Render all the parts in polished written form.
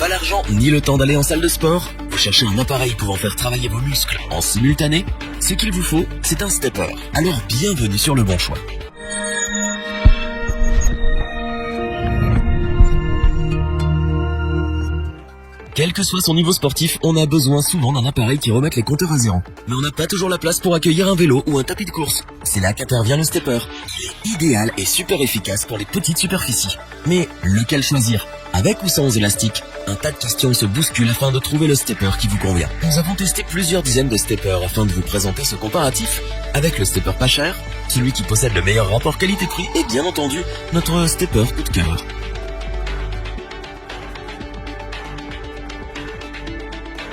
Pas l'argent ni le temps d'aller en salle de sport? Vous cherchez un appareil pouvant faire travailler vos muscles en simultané? Ce qu'il vous faut, c'est un stepper. Alors bienvenue sur le bon choix. Quel que soit son niveau sportif, on a besoin souvent d'un appareil qui remette les compteurs à zéro. Mais on n'a pas toujours la place pour accueillir un vélo ou un tapis de course. C'est là qu'intervient le stepper. Il est idéal et super efficace pour les petites superficies. Mais lequel choisir? Avec ou sans élastique? Un tas de questions se bousculent afin de trouver le stepper qui vous convient. Nous avons testé plusieurs dizaines de steppers afin de vous présenter ce comparatif. Avec le stepper pas cher, celui qui possède le meilleur rapport qualité-prix et bien entendu, notre stepper coup de cœur.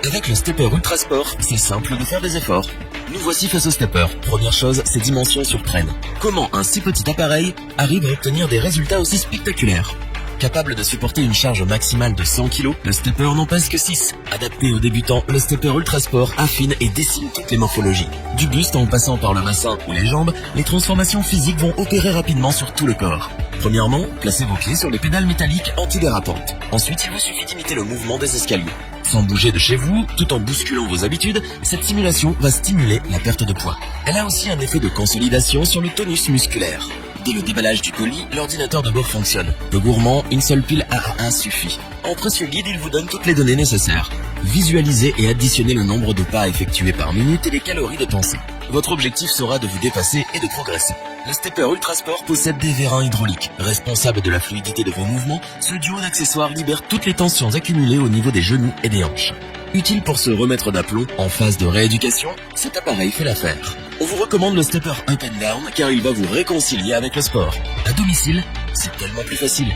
Avec le stepper Ultra Sport, c'est simple de faire des efforts. Nous voici face au stepper. Première chose, ses dimensions surprennent. Comment un si petit appareil arrive à obtenir des résultats aussi spectaculaires? Capable de supporter une charge maximale de 100 kg, le stepper n'en pèse que 6. Adapté aux débutants, le stepper Ultra Sport affine et dessine toutes les morphologies. Du buste en passant par le bassin ou les jambes, les transformations physiques vont opérer rapidement sur tout le corps. Premièrement, placez vos pieds sur les pédales métalliques antidérapantes. Ensuite, il vous suffit d'imiter le mouvement des escaliers. Sans bouger de chez vous, tout en bousculant vos habitudes, cette simulation va stimuler la perte de poids. Elle a aussi un effet de consolidation sur le tonus musculaire. Dès le déballage du colis, l'ordinateur de bord fonctionne. Peu gourmand, une seule pile AA suffit. En précieux guide, il vous donne toutes les données nécessaires. Visualisez et additionnez le nombre de pas effectués par minute et les calories dépensées. Votre objectif sera de vous dépasser et de progresser. Le stepper Ultra Sport possède des vérins hydrauliques. Responsable de la fluidité de vos mouvements, ce duo d'accessoires libère toutes les tensions accumulées au niveau des genoux et des hanches. Utile pour se remettre d'aplomb en phase de rééducation, cet appareil fait l'affaire. On vous recommande le stepper Up and Down car il va vous réconcilier avec le sport. À domicile, c'est tellement plus facile.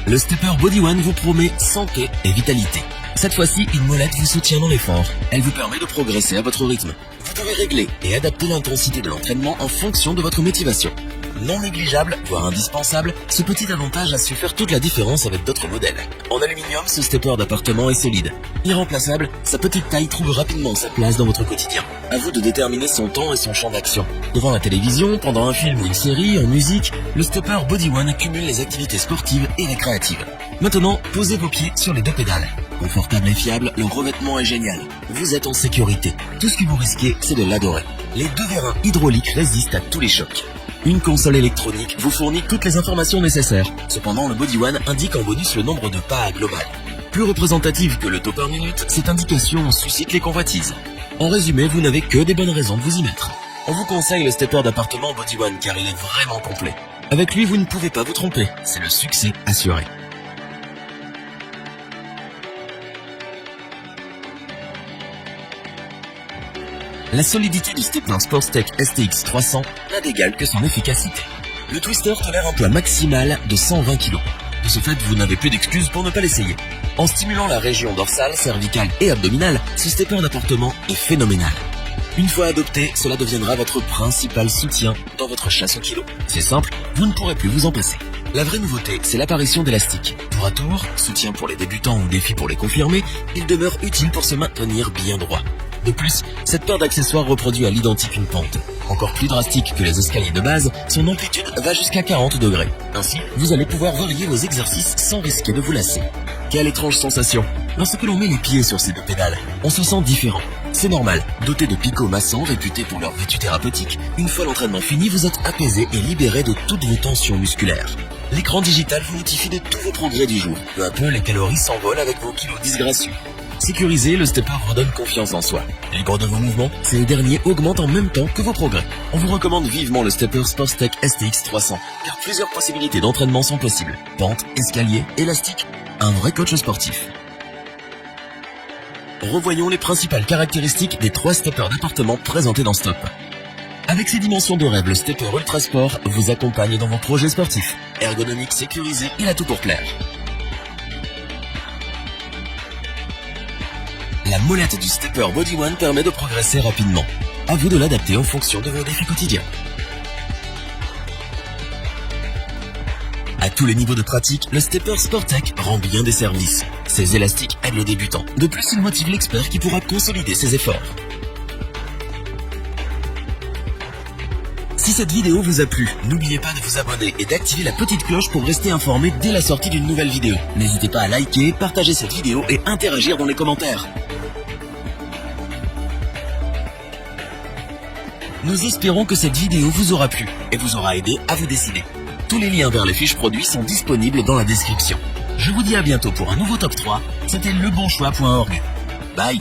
Le stepper Body One vous promet santé et vitalité. Cette fois-ci, une molette vous soutient dans l'effort. Elle vous permet de progresser à votre rythme. Vous pouvez régler et adapter l'intensité de l'entraînement en fonction de votre motivation. Non négligeable, voire indispensable, ce petit avantage a su faire toute la différence avec d'autres modèles. En aluminium, ce stepper d'appartement est solide. Irremplaçable, sa petite taille trouve rapidement sa place dans votre quotidien. À vous de déterminer son temps et son champ d'action. Devant la télévision, pendant un film ou une série, en musique, le stepper Body One accumule les activités sportives et récréatives. Maintenant, posez vos pieds sur les deux pédales. Confortable et fiable, le revêtement est génial. Vous êtes en sécurité. Tout ce que vous risquez, c'est de l'adorer. Les deux vérins hydrauliques résistent à tous les chocs. Une console électronique vous fournit toutes les informations nécessaires. Cependant, le Body One indique en bonus le nombre de pas global. Plus représentative que le taux par minute, cette indication suscite les convoitises. En résumé, vous n'avez que des bonnes raisons de vous y mettre. On vous conseille le stepper d'appartement Body One car il est vraiment complet. Avec lui, vous ne pouvez pas vous tromper. C'est le succès assuré. La solidité du stepper Sportstech STX 300 n'a d'égal que son efficacité. Le twister tolère un poids maximal de 120 kg. De ce fait, vous n'avez plus d'excuses pour ne pas l'essayer. En stimulant la région dorsale, cervicale et abdominale, ce stepper d'appartement est phénoménal. Une fois adopté, cela deviendra votre principal soutien dans votre chasse au kilo. C'est simple, vous ne pourrez plus vous en passer. La vraie nouveauté, c'est l'apparition d'élastiques. Tour à tour, soutien pour les débutants ou défi pour les confirmés, il demeure utile pour se maintenir bien droit. De plus, cette paire d'accessoires reproduit à l'identique une pente. Encore plus drastique que les escaliers de base, son amplitude va jusqu'à 40 degrés. Ainsi, vous allez pouvoir varier vos exercices sans risquer de vous lasser. Quelle étrange sensation! Lorsque l'on met les pieds sur ces deux pédales, on se sent différent. C'est normal, doté de picots massants réputés pour leur vertu thérapeutique, une fois l'entraînement fini, vous êtes apaisé et libéré de toutes vos tensions musculaires. L'écran digital vous notifie de tous vos progrès du jour. Peu à peu, les calories s'envolent avec vos kilos disgracieux. Sécurisé, le stepper redonne confiance en soi. Libre de vos mouvements, ces derniers augmentent en même temps que vos progrès. On vous recommande vivement le stepper Sportstech STX 300, car plusieurs possibilités d'entraînement sont possibles. Pente, escalier, élastique, un vrai coach sportif. Revoyons les principales caractéristiques des 3 steppers d'appartement présentés dans Stop. Avec ses dimensions de rêve, le stepper Ultra Sport vous accompagne dans vos projets sportifs. Ergonomique, sécurisé, il a tout pour plaire. La molette du stepper Body One permet de progresser rapidement. À vous de l'adapter en fonction de vos défis quotidiens. À tous les niveaux de pratique, le stepper Sportstech rend bien des services. Ses élastiques aident le débutant. De plus, il motive l'expert qui pourra consolider ses efforts. Si cette vidéo vous a plu, n'oubliez pas de vous abonner et d'activer la petite cloche pour rester informé dès la sortie d'une nouvelle vidéo. N'hésitez pas à liker, partager cette vidéo et interagir dans les commentaires. Nous espérons que cette vidéo vous aura plu et vous aura aidé à vous décider. Tous les liens vers les fiches produits sont disponibles dans la description. Je vous dis à bientôt pour un nouveau top 3. C'était lebonchoix.org. Bye.